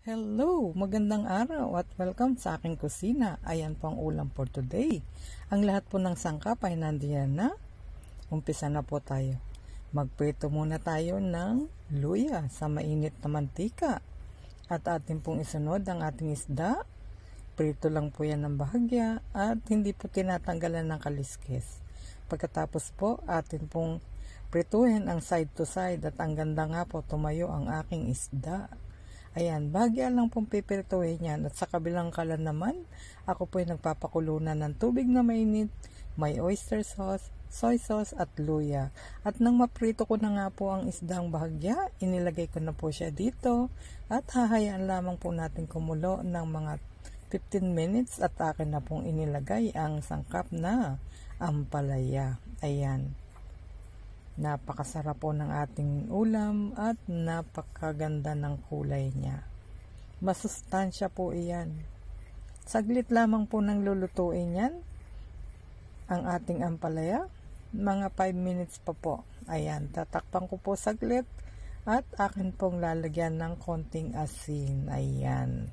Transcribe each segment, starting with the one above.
Hello! Magandang araw at welcome sa aking kusina. Ayan po ang ulam for today. Ang lahat po ng sangkap ay nandiyan na. Umpisa na po tayo. Magprito muna tayo ng luya sa mainit na mantika. At atin pong isunod ang ating isda. Prito lang po yan ng bahagya at hindi po tinatanggalan ng kaliskis. Pagkatapos po atin pong prituhin ang side to side at ang ganda nga po tumayo ang aking isda. Ayan, bahagya lang pong pipirituhin yan. At sa kabilang kalan naman, ako po ay nagpapakulunan ng tubig na mainit, may oyster sauce, soy sauce at luya. At nang maprito ko na nga po ang isdang bahagya, inilagay ko na po siya dito. At hahayaan lamang po natin kumulo ng mga 15 minutes at akin na pong inilagay ang sangkap na ampalaya. Ayan. Napakasarap po ng ating ulam at napakaganda ng kulay niya. Masustansya po iyan. Saglit lamang po nang lulutuin yan ang ating ampalaya. Mga 5 minutes pa po. Ayan, tatakpan ko po saglit at akin pong lalagyan ng konting asin. Ayan.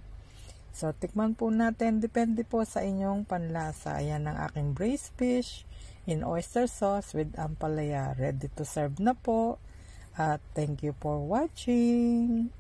So, tikman po natin. Depende po sa inyong panlasa. Ayan ang aking braised fish in oyster sauce with ampalaya. Ready to serve na po. At thank you for watching.